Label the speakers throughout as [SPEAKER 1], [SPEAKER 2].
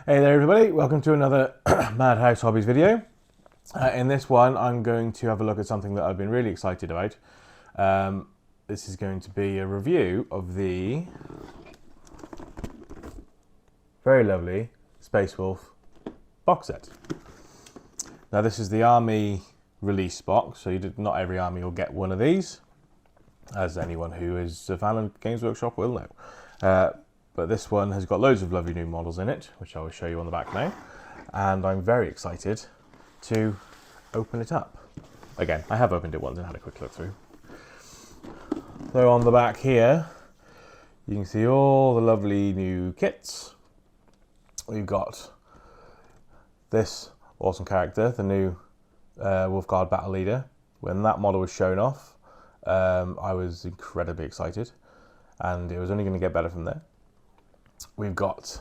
[SPEAKER 1] Hey there everybody, welcome to another Madhouse Hobbies video. In this one I'm going to have a look at something that I've been really excited about. This is going to be a review of the very lovely Space Wolf box set. Now this is the Army release box, so not every army will get one of these, as anyone who is a fan of Games Workshop will know. But this one has got loads of lovely new models in it, which I will show you on the back now. And I'm very excited to open it up. Again, I have opened it once and had a quick look through. So on the back here, you can see all the lovely new kits. We've got this awesome character, the new Wolfguard Battle Leader. When that model was shown off, I was incredibly excited, and it was only going to get better from there. We've got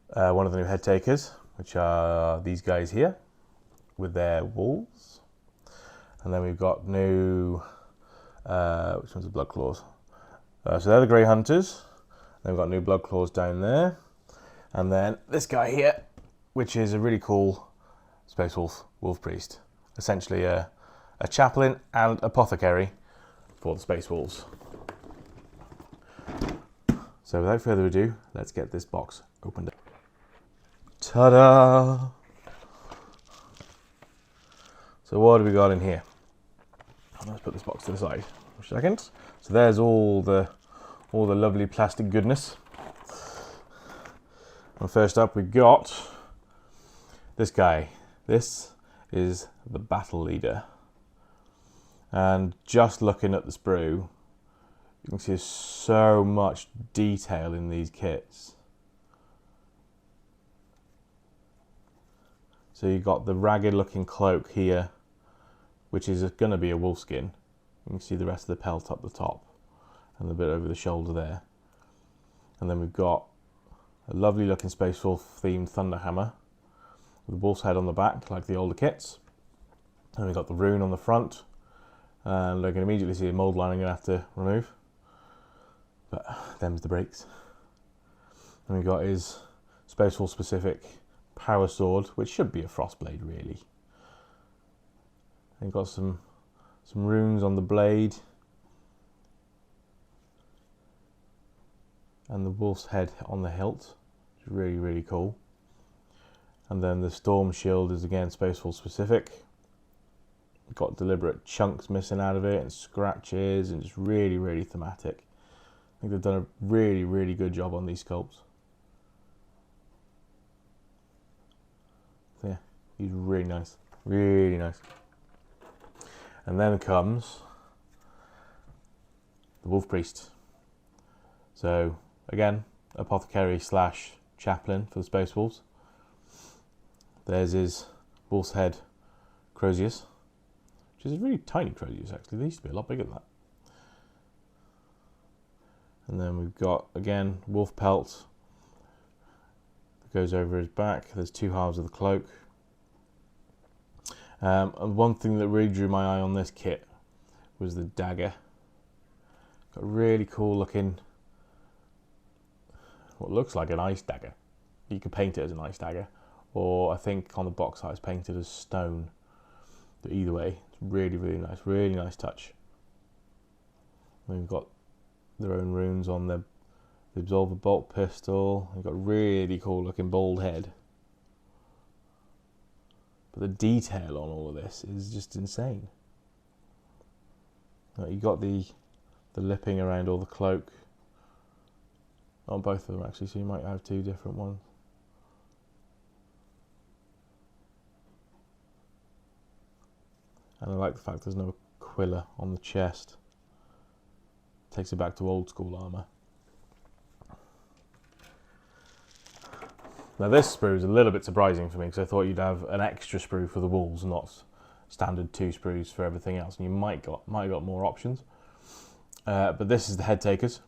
[SPEAKER 1] one of the new head takers, which are these guys here with their wolves. And then we've got new, which one's the Blood Claws? So they're the Grey Hunters. Then we've got new Blood Claws down there. And then this guy here, which is a really cool Space Wolf Priest. Essentially a chaplain and apothecary for the Space Wolves. So without further ado, let's get this box opened up. Ta-da! So what have we got in here? Let's put this box to the side for a second. So there's all the lovely plastic goodness. And first up we've got this guy. This is the Battle Leader. And just looking at the sprue, you can see there's so much detail in these kits. So you've got the ragged looking cloak here, which is going to be a wolfskin. You can see the rest of the pelt up the top and the bit over the shoulder there. And then we've got a lovely looking Space Wolf themed Thunderhammer with a wolf's head on the back like the older kits. And we've got the rune on the front, and I can immediately see a mould line I'm going to have to remove. But them's the breaks. And we've got his Space Wolf specific power sword, which should be a Frostblade really. And got some runes on the blade. And the wolf's head on the hilt, which is really, really cool. And then the storm shield is again Space Wolf specific. Got deliberate chunks missing out of it and scratches, and just really, really thematic. I think they've done a really, really good job on these sculpts. So yeah, he's really nice. Really nice. And then comes the Wolf Priest. So again, apothecary slash chaplain for the Space Wolves. There's his wolf's head Crozius, which is a really tiny Crozius actually. They used to be a lot bigger than that. And then we've got, again, wolf pelt that goes over his back. There's two halves of the cloak. And one thing that really drew my eye on this kit was the dagger. Got a really cool looking, what looks like an ice dagger. You could paint it as an ice dagger, or I think on the box art it's painted as stone. But either way, it's really, really nice touch. And we've got their own runes on the Absolver bolt pistol. You've got a really cool looking bald head. But the detail on all of this is just insane. You got the lipping around all the cloak. On both of them actually, so you might have two different ones. And I like the fact there's no quiller on the chest. Takes it back to old school armour. Now this sprue is a little bit surprising for me, because I thought you'd have an extra sprue for the wolves, not standard 2 sprues for everything else, and you might have got more options. But this is the head takers.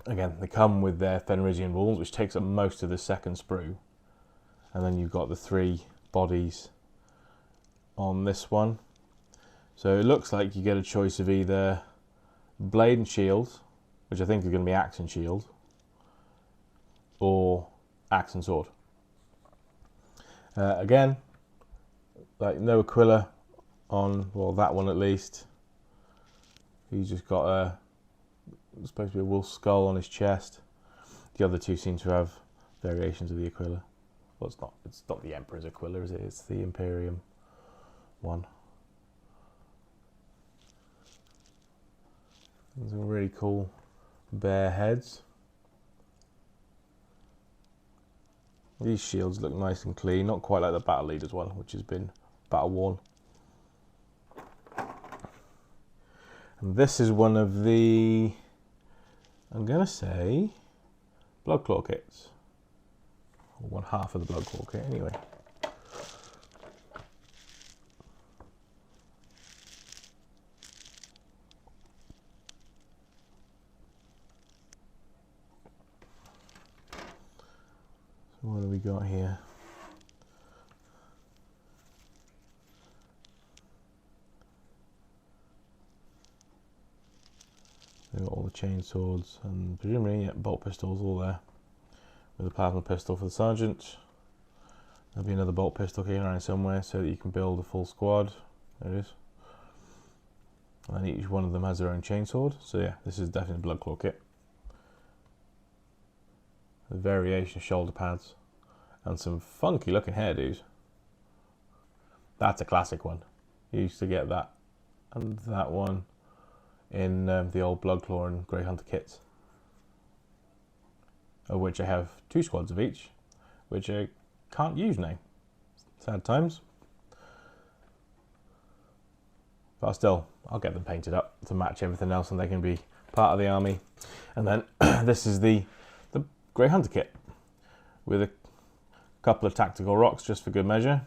[SPEAKER 1] Again, they come with their Fenrisian wolves, which takes up most of the second sprue. And then you've got the 3 bodies on this one. So it looks like you get a choice of either blade and shield, which I think is going to be axe and shield, or axe and sword. Again, like no Aquila on, well, that one at least. He's just got supposed to be a wolf skull on his chest. The other two seem to have variations of the Aquila. Well, it's not the Emperor's Aquila, is it? It's the Imperium one. Some really cool bear heads. These shields look nice and clean, not quite like the battle leader's one, which has been battle worn. And this is one of the, I'm gonna say, Bloodclaw kits. Or one half of the Bloodclaw kit anyway. So what do we got here? We've got all the chain swords and presumably bolt pistols all there. With a plasma pistol for the sergeant. There'll be another bolt pistol here around somewhere so that you can build a full squad. There it is. And each one of them has their own chainsword. So yeah, this is definitely a Bloodclaw kit. A variation of shoulder pads and some funky looking hairdos. That's a classic one. You used to get that and that one in the old Bloodclaw and Grey Hunter kits, of which I have 2 squads of each, which I can't use now. Sad times. But still, I'll get them painted up to match everything else and they can be part of the army. And then this is the Grey Hunter kit with a couple of tactical rocks just for good measure.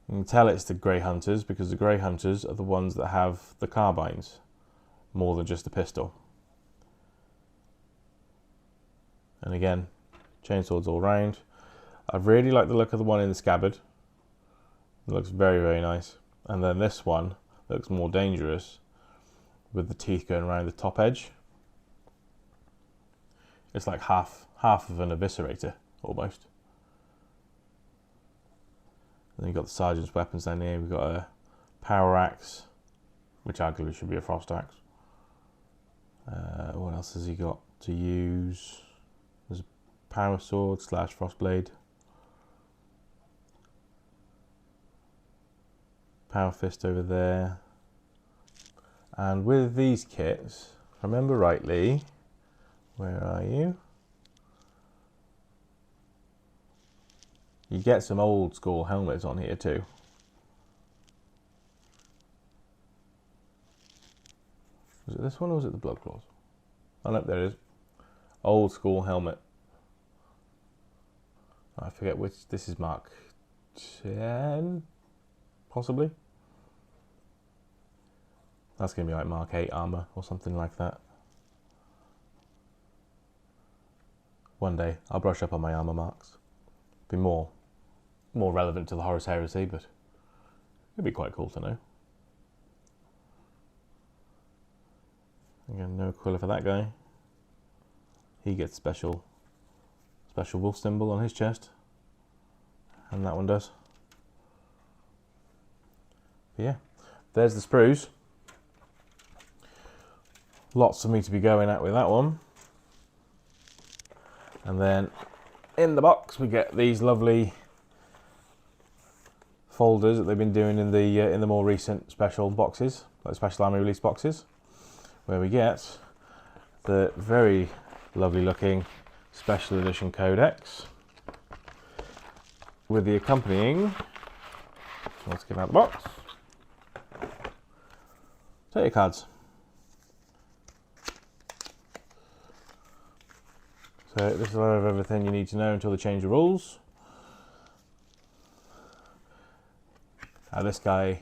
[SPEAKER 1] You can tell it's the Grey Hunters because the Grey Hunters are the ones that have the carbines more than just the pistol. And again, chainswords all round. I really like the look of the one in the scabbard. It looks very, very nice. And then this one looks more dangerous with the teeth going around the top edge. It's like half of an eviscerator almost. And then you've got the sergeant's weapons down here. We've got a power axe, which arguably should be a frost axe. What else has he got to use? There's a power sword / frost blade. Power fist over there. And with these kits, if I remember rightly, where are you? You get some old school helmets on here too. Was it this one or was it the Bloodclaws? Oh no, there it is. Old school helmet. I forget which, this is Mark 10, possibly. That's going to be like Mark 8 armor or something like that. One day I'll brush up on my armor marks. Be more relevant to the Horus Heresy, but it'd be quite cool to know. Again, no Aquila for that guy. He gets special wolf symbol on his chest, and that one does. But yeah, there's the sprues. Lots for me to be going at with that one. And then in the box we get these lovely folders that they've been doing in the more recent special boxes, like special army release boxes, where we get the very lovely looking special edition codex with the accompanying, let's get out the box, player cards. So this will have everything you need to know until they change the rules. This guy,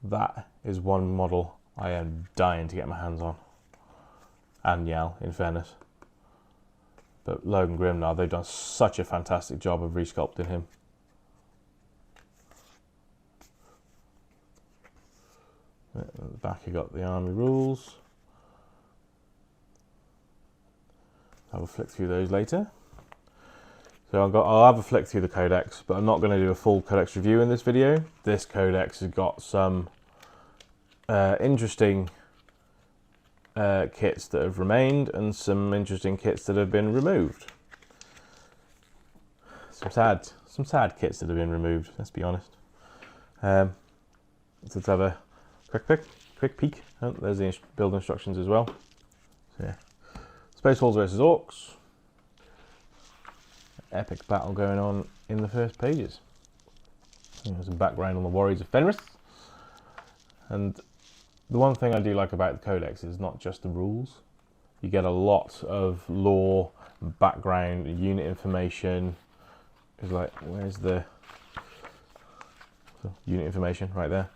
[SPEAKER 1] that is one model I am dying to get my hands on. And Yal, in fairness. But Logan Grimnar, they've done such a fantastic job of resculpting him. At the back you got the army rules. I'll flick through those later. So I'll have a flick through the codex, but I'm not going to do a full codex review in this video. This codex has got some interesting kits that have remained and some interesting kits that have been removed. Some sad kits that have been removed, let's be honest. Let's have a quick peek. Oh, there's the build instructions as well. So yeah. Space Wolves versus Orcs. Epic battle going on in the first pages. There's some background on the warriors of Fenris. And the one thing I do like about the codex is not just the rules. You get a lot of lore, background, unit information. It's like, where's the unit information? Right there.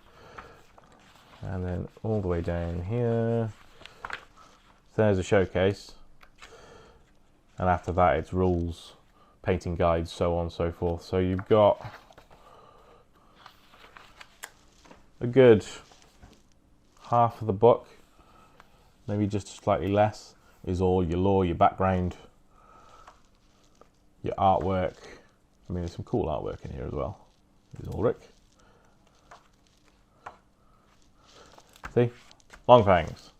[SPEAKER 1] And then all the way down here. So there's a showcase. And after that it's rules, painting guides, so on and so forth. So you've got a good half of the book, maybe just slightly less, is all your lore, your background, your artwork. I mean, there's some cool artwork in here as well. There's Ulrich. See? Longfangs.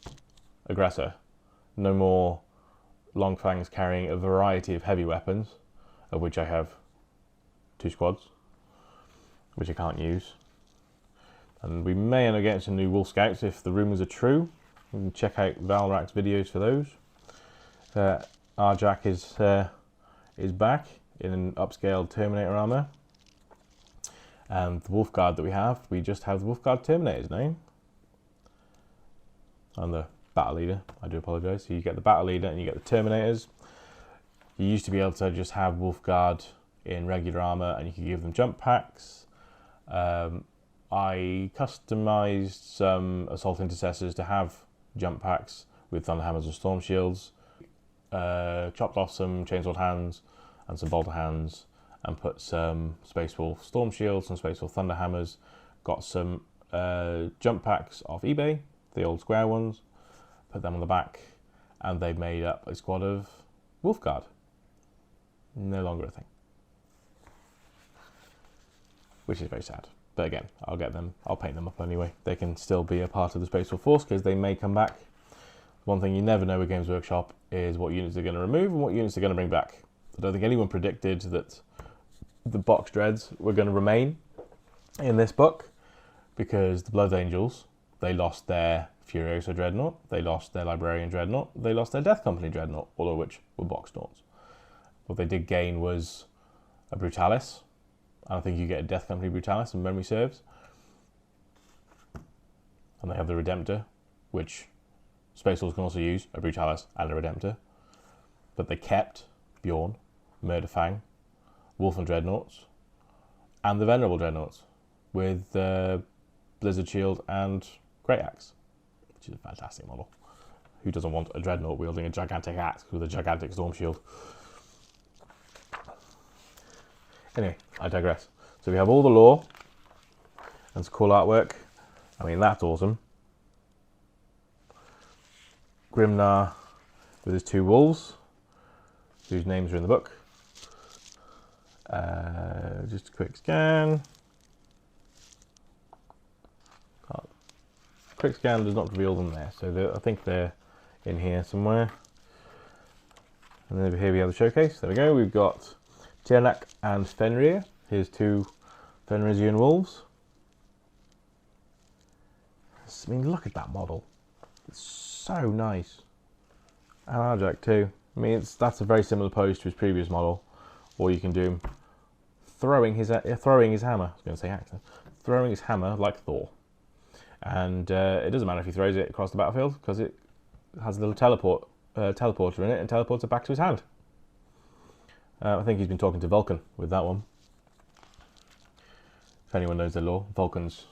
[SPEAKER 1] Aggressor. No more Longfangs carrying a variety of heavy weapons, of which I have 2 squads, which I can't use. And we may end up getting some new Wolf Scouts if the rumours are true. You can check out Valrak's videos for those. Arjak is back in an upscaled Terminator armour. And the Wolf Guard that we just have the Wolf Guard Terminators now. And the Battle Leader, I do apologise. So you get the Battle Leader and you get the Terminators. You used to be able to just have Wolf Guard in regular armour and you could give them jump packs. I customised some Assault Intercessors to have jump packs with Thunderhammers and Storm Shields. Chopped off some Chainsword Hands and some Bolter Hands and put some Space Wolf Storm Shields and Space Wolf Thunderhammers. Got some jump packs off eBay, the old square ones, put them on the back, and they made up a squad of Wolf Guard. No longer a thing. Which is very sad. But again, I'll paint them up anyway. They can still be a part of the Space Wolf force because they may come back. One thing you never know with Games Workshop is what units they're going to remove and what units they're going to bring back. I don't think anyone predicted that the box dreads were going to remain in this book, because the Blood Angels, they lost their Furiosa Dreadnought, they lost their Librarian Dreadnought, they lost their Death Company Dreadnought, all of which were box noughts. What they did gain was a Brutalis. I think you get a Death Company Brutalis, if memory serves. And they have the Redemptor, which Space Wolves can also use, a Brutalis and a Redemptor. But they kept Bjorn, Murderfang, Wolf and Dreadnoughts, and the Venerable Dreadnoughts, with Blizzard Shield and Great Axe, which is a fantastic model. Who doesn't want a Dreadnought wielding a gigantic axe with a gigantic Storm Shield? Anyway, I digress. So we have all the lore and some cool artwork. I mean, that's awesome. Grimnar with his 2 wolves, whose names are in the book. Just a quick scan. Quick scan does not reveal them there, so I think they're in here somewhere. And then over here we have the showcase. There we go. We've got Tiernak and Fenrir, his 2 Fenrisian wolves. I mean, look at that model. It's so nice. And Arjak too. I mean, that's a very similar pose to his previous model. Or you can do him throwing his hammer. I was going to say accent. Throwing his hammer like Thor. And it doesn't matter if he throws it across the battlefield, because it has a little teleporter in it and teleports it back to his hand. I think he's been talking to Vulcan with that one. If anyone knows the lore, Vulcan's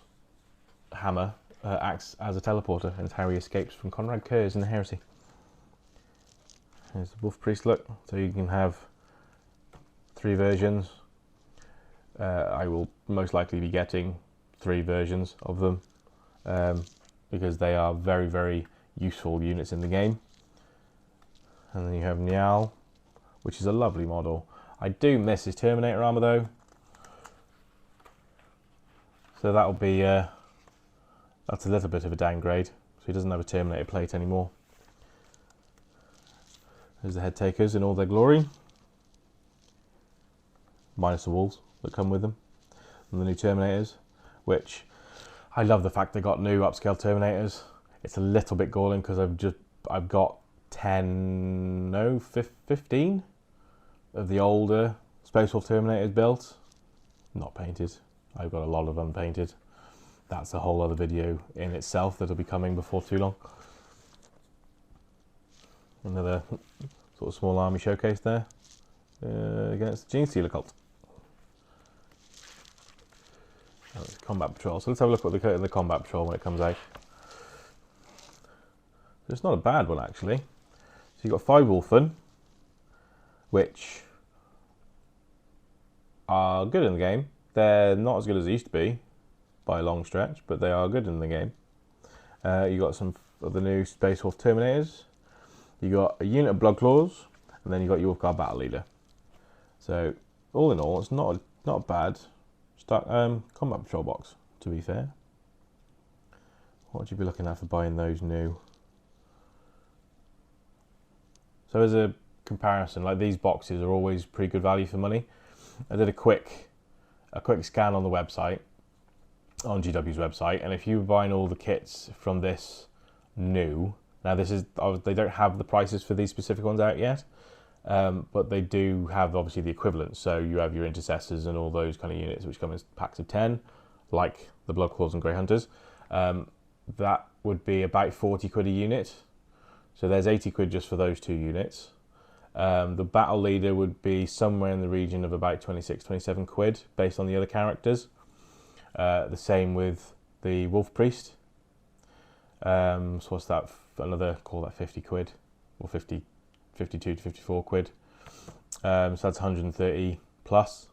[SPEAKER 1] hammer acts as a teleporter, and it's how he escapes from Conrad Kurz in the Heresy. There's the Wolf Priest look, so you can have 3 versions. I will most likely be getting 3 versions of them, because they are very, very useful units in the game. And then you have Niall, which is a lovely model. I do miss his Terminator armor though. So that'll be, that's a little bit of a downgrade. So he doesn't have a Terminator plate anymore. There's the head takers in all their glory. Minus the wolves that come with them. And the new Terminators, which I love the fact they got new upscale Terminators. It's a little bit galling because I've got 15 of the older Space Wolf Terminators built. Not painted. I've got a lot of unpainted. That's a whole other video in itself that'll be coming before too long. Another sort of small army showcase there against the Gene Stealer cult. Combat Patrol. So let's have a look at the Combat Patrol when it comes out. So it's not a bad one actually. So you've got 5 Wolfen, which are good in the game. They're not as good as they used to be by a long stretch, but they are good in the game. You got some of the new Space Wolf Terminators. You got a unit of Blood Claws, and then you got your Wolfguard Battle Leader. So all in all, it's not a bad Combat Patrol box. To be fair, what would you be looking at for buying those new? So as a comparison, like these boxes are always pretty good value for money. I did a quick scan on the website, on GW's website, and if you were buying all the kits from this new, now this is, they don't have the prices for these specific ones out yet, but they do have obviously the equivalent. So you have your Intercessors and all those kind of units which come in packs of 10, like the Blood Claws and Grey Hunters. That would be about 40 quid a unit. So there's 80 quid just for those 2 units. The Battle Leader would be somewhere in the region of about 26, 27 quid based on the other characters. The same with the Wolf Priest. So what's that? Call that 50 quid, or 52 to 54 quid. So that's 130 plus.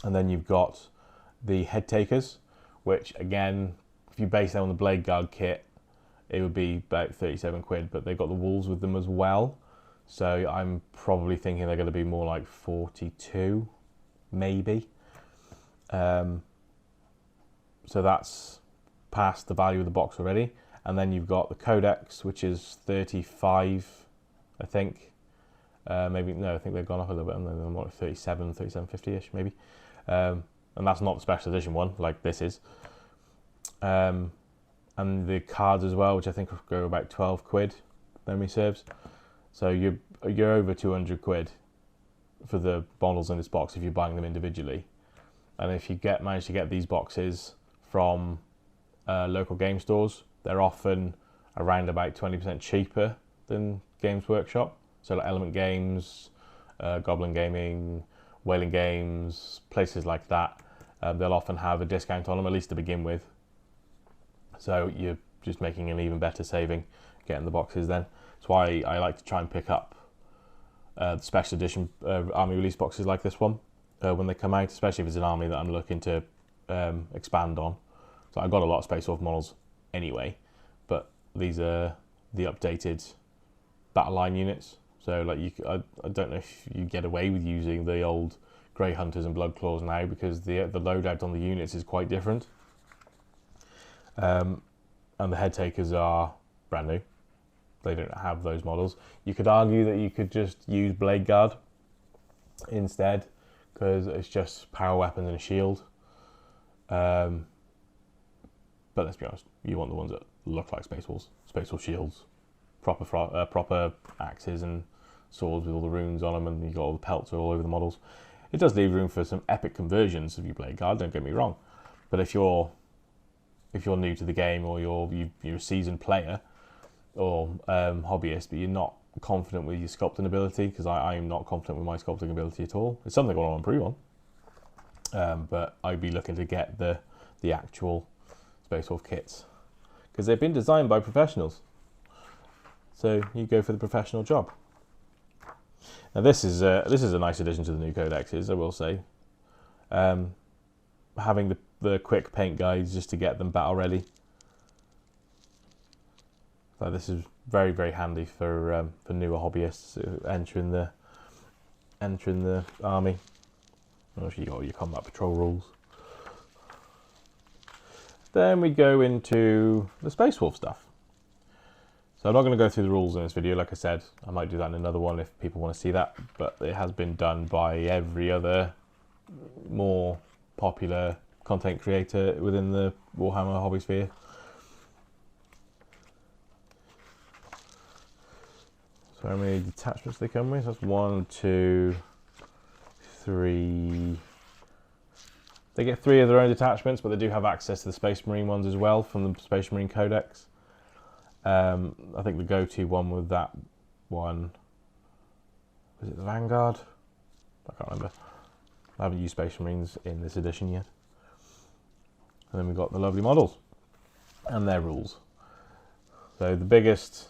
[SPEAKER 1] And then you've got the Head Takers, which again, if you base them on the Blade Guard kit, it would be about 37 quid, but they've got the wolves with them as well. So I'm probably thinking they're going to be more like 42, maybe. So that's past the value of the box already. And then you've got the Codex, which is 35, I think. Maybe, no, I think they've gone up a little bit, and they're more like 37, 37.50-ish, maybe. And that's not the special edition one, like this is. And the cards as well, which I think go about 12 quid, memory serves. So you're over 200 quid for the models in this box if you're buying them individually. And if you manage to get these boxes from local game stores, they're often around about 20% cheaper than Games Workshop. So like Element Games, Goblin Gaming, Whaling Games, places like that, they'll often have a discount on them, at least to begin with. So you're just making an even better saving getting the boxes then. That's why I like to try and pick up the special edition army release boxes like this one when they come out, especially if it's an army that I'm looking to expand on. So I've got a lot of Space Wolf models anyway, but these are the updated battle line units. So like I don't know if you get away with using the old Grey Hunters and Blood Claws now, because the loadout on the units is quite different. And the Head Takers are brand new. They don't have those models. You could argue that you could just use Blade Guard instead, because it's just power weapons and a shield. But let's be honest, you want the ones that look like Space Wolves. Space Wolf shields, proper axes and swords with all the runes on them, and you got all the pelts all over the models. It does leave room for some epic conversions of your Blade Guard, don't get me wrong. But if you're new to the game, or you're a seasoned player or hobbyist, but you're not confident with your sculpting ability, because I am not confident with my sculpting ability at all. It's something I want to improve on, but I'd be looking to get the actual Space Wolf kits, because they've been designed by professionals. So you go for the professional job. Now this is a nice addition to the new codexes, I will say. Having the quick paint guides just to get them battle ready. So this is very, very handy for newer hobbyists entering the army. Obviously, you got your combat patrol rules. Then we go into the Space Wolf stuff. So I'm not going to go through the rules in this video. Like I said, I might do that in another one if people want to see that. But it has been done by every other more popular content creator within the Warhammer hobby sphere. So how many detachments they come with? That's 1, 2, 3. They get 3 of their own detachments, but they do have access to the Space Marine ones as well from the Space Marine codex. I think the go-to one with that one, was it the Vanguard? I can't remember. I haven't used Space Marines in this edition yet. And then we've got the lovely models and their rules. So the biggest,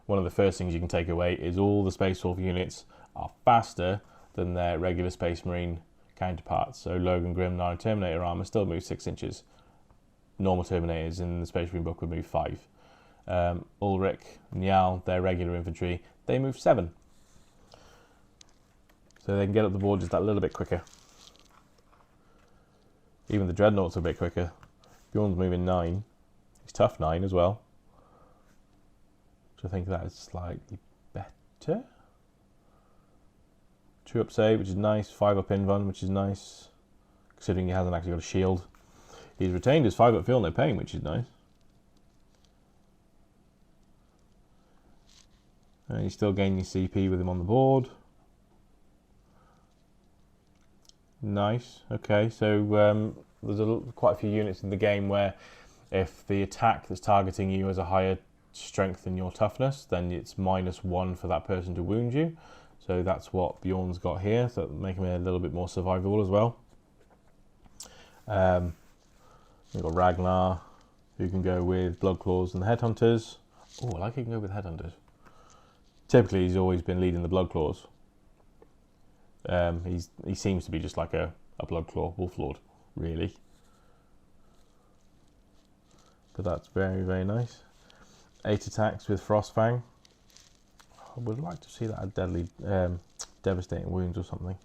[SPEAKER 1] one of the first things you can take away is all the Space Wolf units are faster than their regular Space Marine counterparts. So Logan Grimnar Terminator armor still moves 6 inches. Normal Terminators in the Space Marine book would move 5. Ulrich, Njal, their regular infantry, they move 7. So they can get up the board just that little bit quicker. Even the Dreadnoughts are a bit quicker. Bjorn's moving 9. He's tough 9 as well. So I think that is slightly better. 2 up save, which is nice. 5 up invuln, which is nice. Considering he hasn't actually got a shield. He's retained his 5 up feel no pain, which is nice. And he's still gaining CP with him on the board. Nice. Okay, so there's quite a few units in the game where if the attack that's targeting you has a higher strength than your toughness, then it's -1 for that person to wound you. So that's what Bjorn's got here, so that'll make him a little bit more survivable as well. We've got Ragnar, who can go with Bloodclaws and the Headhunters. Oh, I like he can go with Headhunters. Typically, he's always been leading the Bloodclaws. He seems to be just like a Bloodclaw Wolflord, really. But that's very, very nice. 8 attacks with Frostfang. I would like to see that at deadly, devastating wounds or something.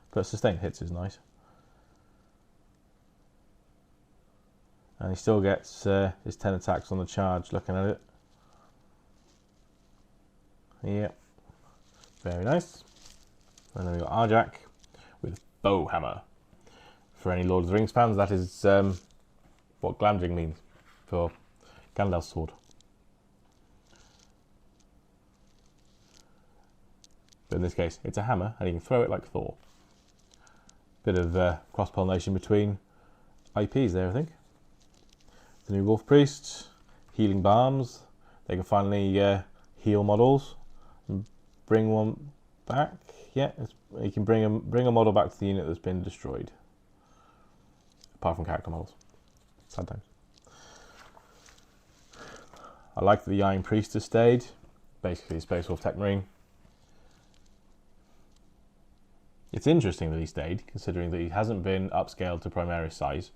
[SPEAKER 1] But sustained hits is nice. And he still gets his 10 attacks on the charge, looking at it. Yep. Very nice. And then we've got Arjak with Bowhammer. For any Lord of the Rings fans, that is what Glamdring means for Gandalf's sword. But in this case, it's a hammer, and you can throw it like Thor. Bit of cross-pollination between IPs there, I think. The new Wolf Priests, healing balms. They can finally heal models and bring one back. Yeah, you can bring a model back to the unit that's been destroyed. Apart from character models. Sad times. I like that the Iron Priest has stayed. Basically, Space Wolf Tech Marine. It's interesting that he stayed, considering that he hasn't been upscaled to Primaris size.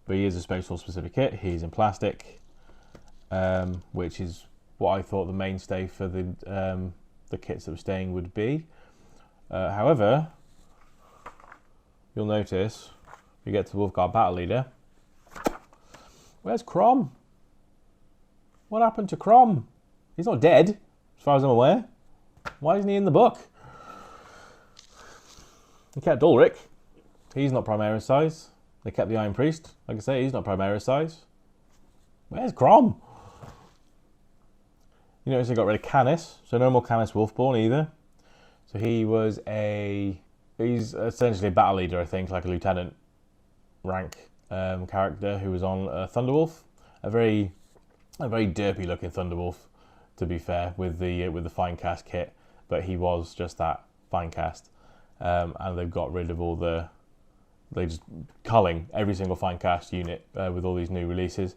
[SPEAKER 1] But he is a Space Wolf specific kit. He's in plastic, which is what I thought the mainstay for the kits that were staying would be. However, you'll notice, we get to Wolfguard Battle Leader. Where's Crom? What happened to Crom? He's not dead, as far as I'm aware. Why isn't he in the book? They kept Ulrich. He's not Primaris size. They kept the Iron Priest. Like I say, he's not Primaris size. Where's Crom? You notice they got rid of Canis, so no more Canis Wolfborn either. So he's essentially a battle leader, I think, like a lieutenant rank character who was on Thunderwolf. A very derpy looking Thunderwolf, to be fair, with the fine cast kit, but he was just that fine cast. And they've got rid of all they're just culling every single fine cast unit with all these new releases.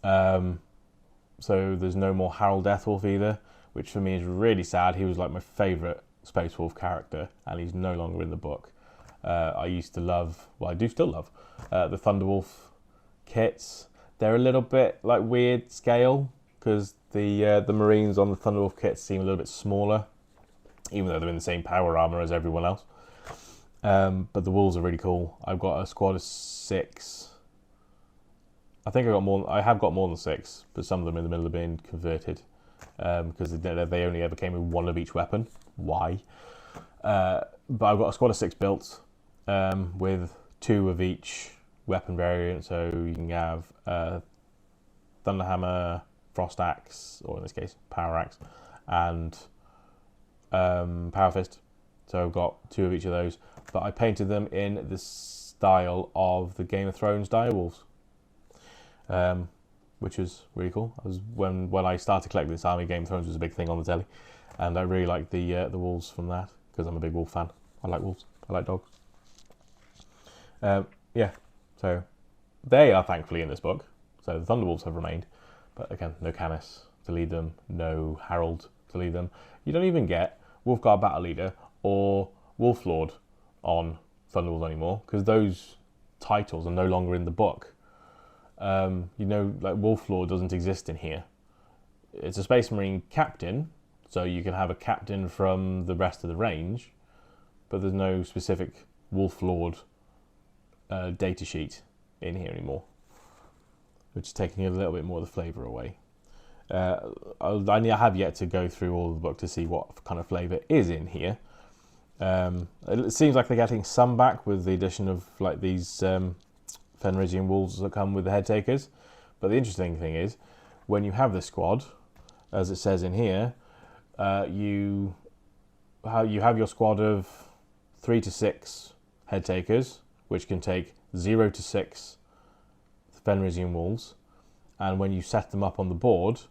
[SPEAKER 1] So there's no more Harold Deathwolf either, which for me is really sad. He was like my favourite Space Wolf character, and he's no longer in the book. I used to love, well, I do still love, the Thunderwolf kits. They're a little bit like weird scale. because the Marines on the Thunderwolf kits seem a little bit smaller, even though they're in the same power armor as everyone else. But the Wolves are really cool. I've got a squad of 6. I think I have got more than 6, but some of them in the middle of being converted because they only ever came with 1 of each weapon. Why? But I've got a squad of 6 built with 2 of each weapon variant. So you can have Thunderhammer, Frost Axe, or in this case Power Axe, and Power Fist. So I've got 2 of each of those. But I painted them in the style of the Game of Thrones direwolves. Which was really cool. When I started collecting this army, Game of Thrones was a big thing on the telly, and I really liked the wolves from that because I'm a big wolf fan. I like wolves. I like dogs. Yeah, so they are thankfully in this book. So the Thunderwolves have remained, but again, no Canis to lead them, no Harold to lead them. You don't even get Wolfguard Battle Leader or Wolf Lord on Thunderwolves anymore because those titles are no longer in the book. Like Wolf Lord doesn't exist in here. It's a Space Marine captain, so you can have a captain from the rest of the range, but there's no specific Wolf Lord data sheet in here anymore, which is taking a little bit more of the flavour away. I have yet to go through all of the book to see what kind of flavour is in here. It seems like they're getting some back with the addition of like these Fenrisian wolves that come with the head takers. But the interesting thing is, when you have this squad, as it says in here, you have your squad of 3 to 6 head takers, which can take 0 to 6 Fenrisian wolves, and when you set them up on the board,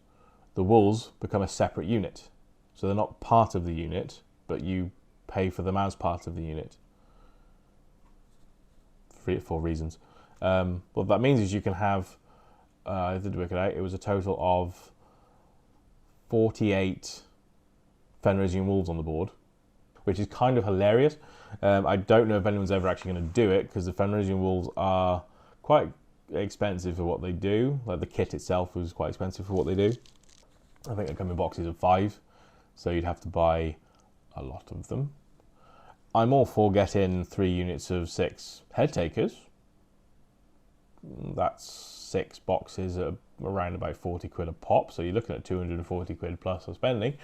[SPEAKER 1] the wolves become a separate unit. So they're not part of the unit, but you pay for them as part of the unit. For reasons. What that means is you can have, I did work it out, it was a total of 48 Fenrisian wolves on the board, which is kind of hilarious. I don't know if anyone's ever actually going to do it because the Fenrisian wolves are quite expensive for what they do. Like the kit itself was quite expensive for what they do. I think they come in boxes of 5, so you'd have to buy a lot of them. I'm all for getting 3 units of 6 head takers. That's 6 boxes at around about 40 quid a pop, so you're looking at 240 quid plus of spending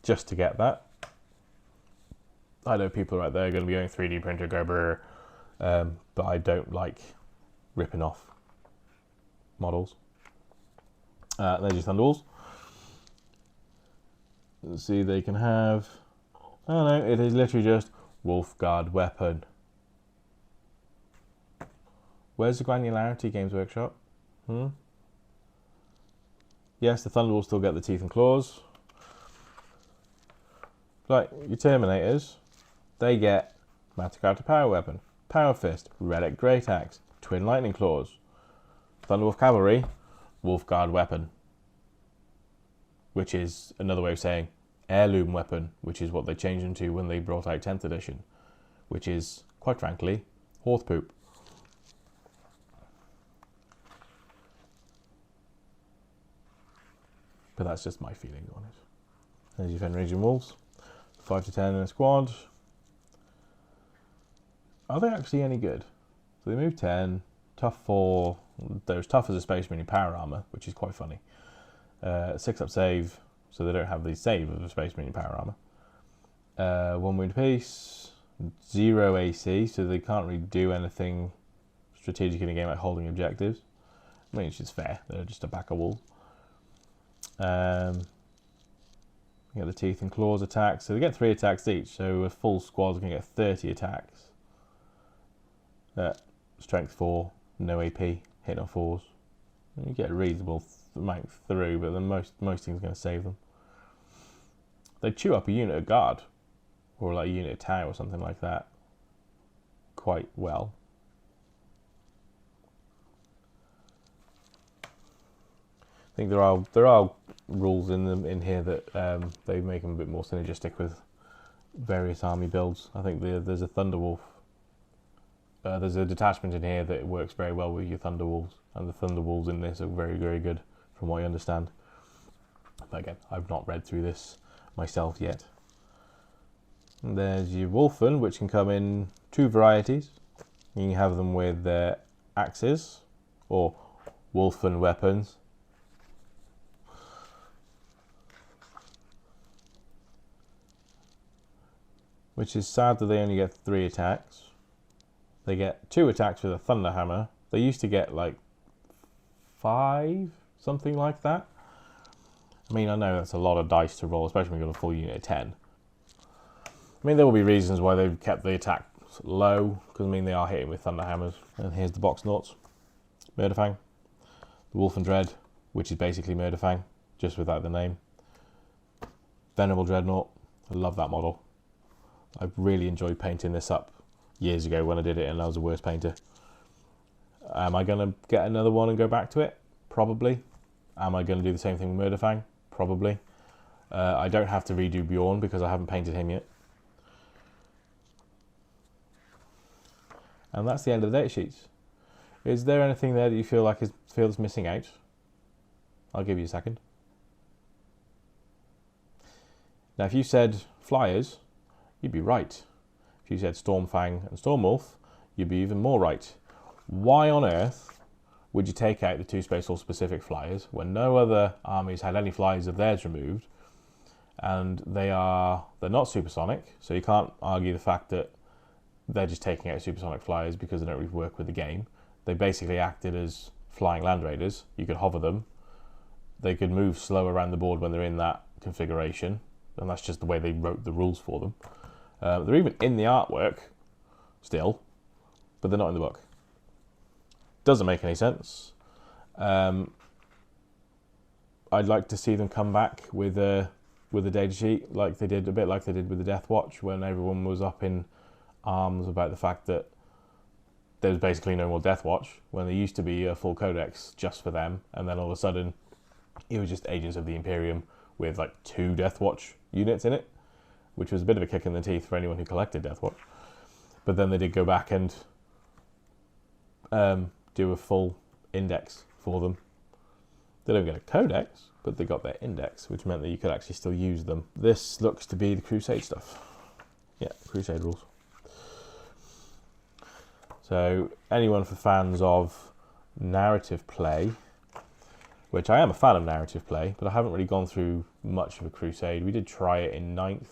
[SPEAKER 1] just to get that. I know people out there are going to be going 3D printer Gerber, but I don't like ripping off models. There's your Thunderwolves. Let's see, they can have, oh no, it is literally just Wolfguard weapon. Where's the granularity, Games Workshop? Yes, the Thunderwolves still get the teeth and claws. Like your Terminators, they get Matagata Power Weapon, Power Fist, Relic Great Axe, Twin Lightning Claws. Thunderwolf Cavalry, Wolfguard Weapon, which is another way of saying Heirloom Weapon, which is what they changed into when they brought out 10th edition, which is, quite frankly, horse poop. But that's just my feeling on it. There's your Fenrisian Wolves. 5 to 10 in a squad. Are they actually any good? So they move 10. Tough 4. They're as tough as a Space Marine power armor, which is quite funny. 6 up save, so they don't have the save of a Space Marine power armor. 1 wound apiece. 0 AC, so they can't really do anything strategic in a game like holding objectives. I mean, it's just fair. They're just a pack of wolves. You get the teeth and claws attacks, so they get 3 attacks each, so a full squad's going to get 30 attacks. Strength 4, no AP, hit on 4s. You get a reasonable amount through, but then most things are going to save them. They chew up a unit of guard, or like a unit of tower or something like that, quite well. I think there are rules in here that they make them a bit more synergistic with various army builds. I think there's a Thunderwolf. There's a detachment in here that works very well with your Thunderwolves, and the Thunderwolves in this are very, very good, from what I understand. But again, I've not read through this myself yet. And there's your Wolfen, which can come in 2 varieties. You can have them with axes or Wolfen weapons. Which is sad that they only get 3 attacks. They get 2 attacks with a thunder hammer. They used to get like 5, something like that. I mean, I know that's a lot of dice to roll, especially when you've got a full unit of 10. I mean, there will be reasons why they've kept the attack low, because I mean, they are hitting with thunder hammers. And here's the box knots. Murderfang. The Wolf and Dread, which is basically Murderfang, just without the name. Venerable Dreadnought. I love that model. I really enjoyed painting this up years ago when I did it, and I was the worst painter. Am I going to get another one and go back to it? Probably. Am I going to do the same thing with Murderfang? Probably. I don't have to redo Bjorn because I haven't painted him yet. And that's the end of the data sheets. Is there anything there that you feel like feels missing out? I'll give you a second. Now, if you said Flyers, you'd be right. If you said Stormfang and Stormwolf, you'd be even more right. Why on earth would you take out the 2 Space Wolf specific Flyers when no other armies had any Flyers of theirs removed? And they're not supersonic, so you can't argue the fact that they're just taking out supersonic Flyers because they don't really work with the game. They basically acted as flying Land Raiders. You could hover them. They could move slow around the board when they're in that configuration, and that's just the way they wrote the rules for them. They're even in the artwork still, but they're not in the book. Doesn't make any sense. I'd like to see them come back with a data sheet like they did, a bit like they did with the Death Watch, when everyone was up in arms about the fact that there was basically no more Death Watch, when there used to be a full codex just for them, and then all of a sudden it was just Agents of the Imperium with like 2 Death Watch units in it, which was a bit of a kick in the teeth for anyone who collected Death Watch. But then they did go back and do a full index for them. They don't get a codex, but they got their index, which meant that you could actually still use them. This looks to be the Crusade stuff. Yeah, Crusade rules. So anyone for fans of narrative play, which I am a fan of narrative play, but I haven't really gone through much of a Crusade. We did try it in 9th.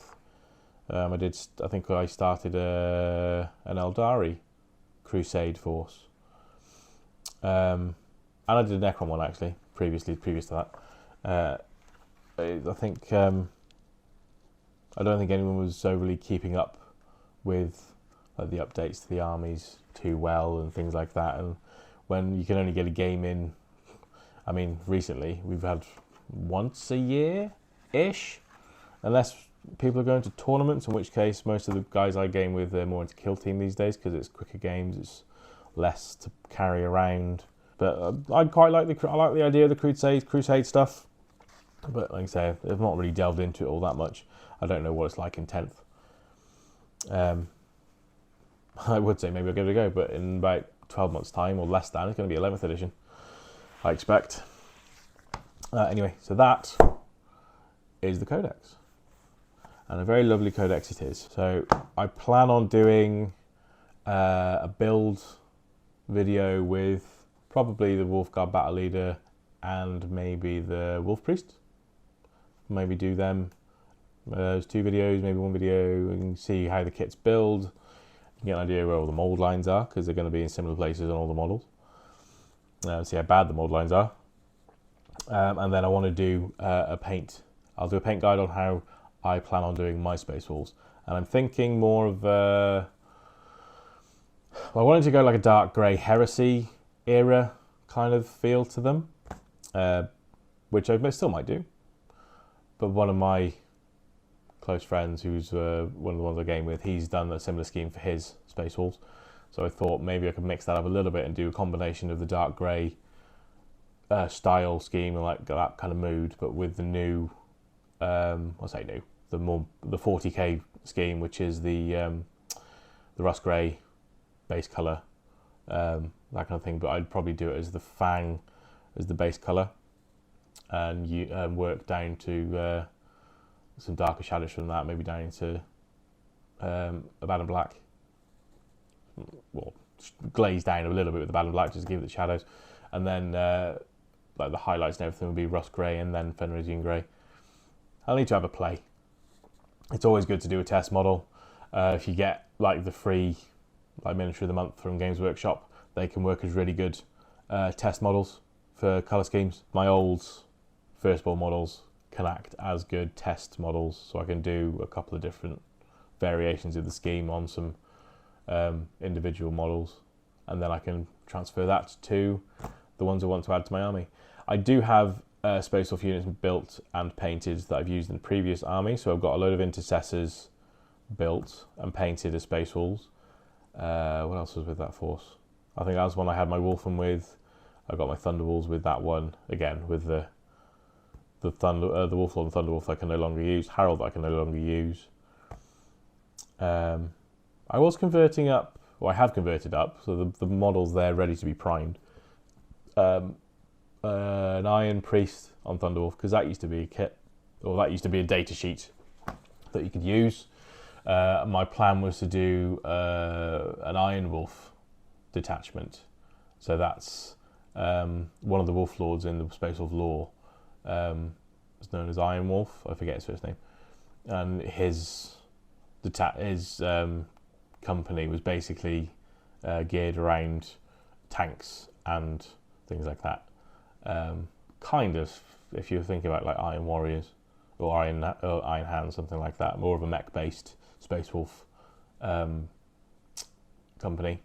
[SPEAKER 1] I think I started an Eldari Crusade force. And I did a Necron one actually, previous to that. I think I don't think anyone was overly keeping up with the updates to the armies too well and things like that. And when you can only get a game in, I mean, recently we've had once a year-ish, unless people are going to tournaments, in which case most of the guys I game with are more into kill team these days because it's quicker games, it's less to carry around. But I quite like the idea of the Crusade stuff. But like I say, I've not really delved into it all that much. I don't know what it's like in 10th. I would say maybe I'll give it a go, but in about 12 months' time or less than, it's going to be 11th edition, I expect. Anyway, so that is the codex. And a very lovely codex it is. So I plan on doing a build video with probably the Wolfguard Battle Leader and maybe the Wolf Priest. Maybe do them. There's 2 videos, maybe 1 video, and see how the kits build. You get an idea where all the mold lines are, because they're going to be in similar places on all the models. See how bad the mold lines are. And then I want to do a paint. I'll do a paint guide on how I plan on doing my Space Wolves. And I'm thinking more of I wanted to go like a dark grey heresy era kind of feel to them, which I still might do. But one of my close friends, who's one of the ones I game with, he's done a similar scheme for his Space Wolves. So I thought maybe I could mix that up a little bit and do a combination of the dark grey style scheme and like that kind of mood, but with the new, the 40k scheme, which is the rust grey base colour, that kind of thing. But I'd probably do it as the Fang as the base colour, and you work down to some darker shadows from that, maybe down into Abaddon Black. Well, glaze down a little bit with Abaddon Black just to give it the shadows, and then like the highlights and everything will be rust grey and then Fenrisian grey. I'll need to have a play. It's always good to do a test model. If you get like the free like miniature of the month from Games Workshop, they can work as really good test models for colour schemes. My old firstborn models can act as good test models, so I can do a couple of different variations of the scheme on some individual models, and then I can transfer that to the ones I want to add to my army. I do have Space Wolf units built and painted that I've used in previous armies, so I've got a load of intercessors built and painted as Space Wolves. What else was with that force? I think that was one I had my Wolfen with. I've got my Thunderwolves with that one, again with the Wolf Lord and Thunderwolf I can no longer use, Harold I can no longer use. I was converting up, or I have converted up, so the model's there ready to be primed. An Iron Priest on Thunderwolf, because that used to be a kit, or that used to be a data sheet that you could use. My plan was to do an Iron Wolf detachment. So that's one of the Wolf Lords in the Space Wolf lore. Is known as Iron Wolf. I forget his first name. And his company was basically geared around tanks and things like that. Kind of, if you're thinking about like Iron Warriors or Iron Hands, something like that, more of a mech-based Space Wolf company,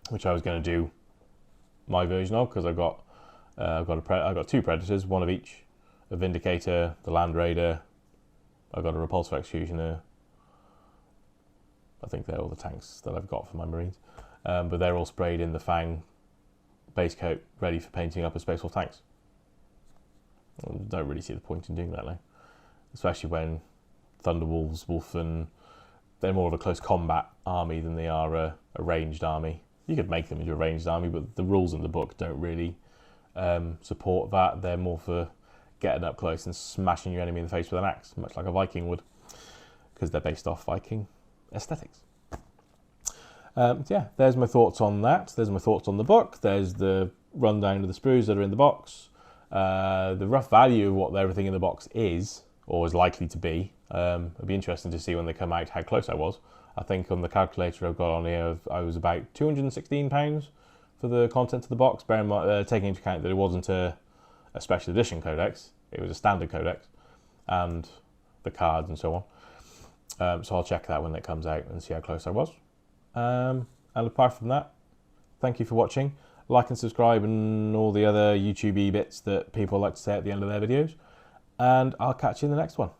[SPEAKER 1] which I was going to do my version of, because I've got two Predators, one of each, a Vindicator, the Land Raider. I've got a Repulsor Executioner. I think they're all the tanks that I've got for my Marines, but they're all sprayed in the Fang base coat, ready for painting up as Space Wolf tanks. I don't really see the point in doing that now, especially when Thunderwolves, Wolfen, they're more of a close combat army than they are a ranged army. You could make them into a ranged army, but the rules in the book don't really support that. They're more for getting up close and smashing your enemy in the face with an axe, much like a Viking would, because they're based off Viking aesthetics. Yeah, there's my thoughts on that. There's my thoughts on the book. There's the rundown of the sprues that are in the box. The rough value of what everything in the box is, or is likely to be. It'll be interesting to see when they come out how close I was. I think on the calculator I've got on here, I was about £216 for the content of the box, bearing in mind, taking into account that it wasn't a special edition codex, it was a standard codex, and the cards and so on. So I'll check that when it comes out and see how close I was. And apart from that, thank you for watching. Like and subscribe and all the other YouTube-y bits that people like to say at the end of their videos. And I'll catch you in the next one.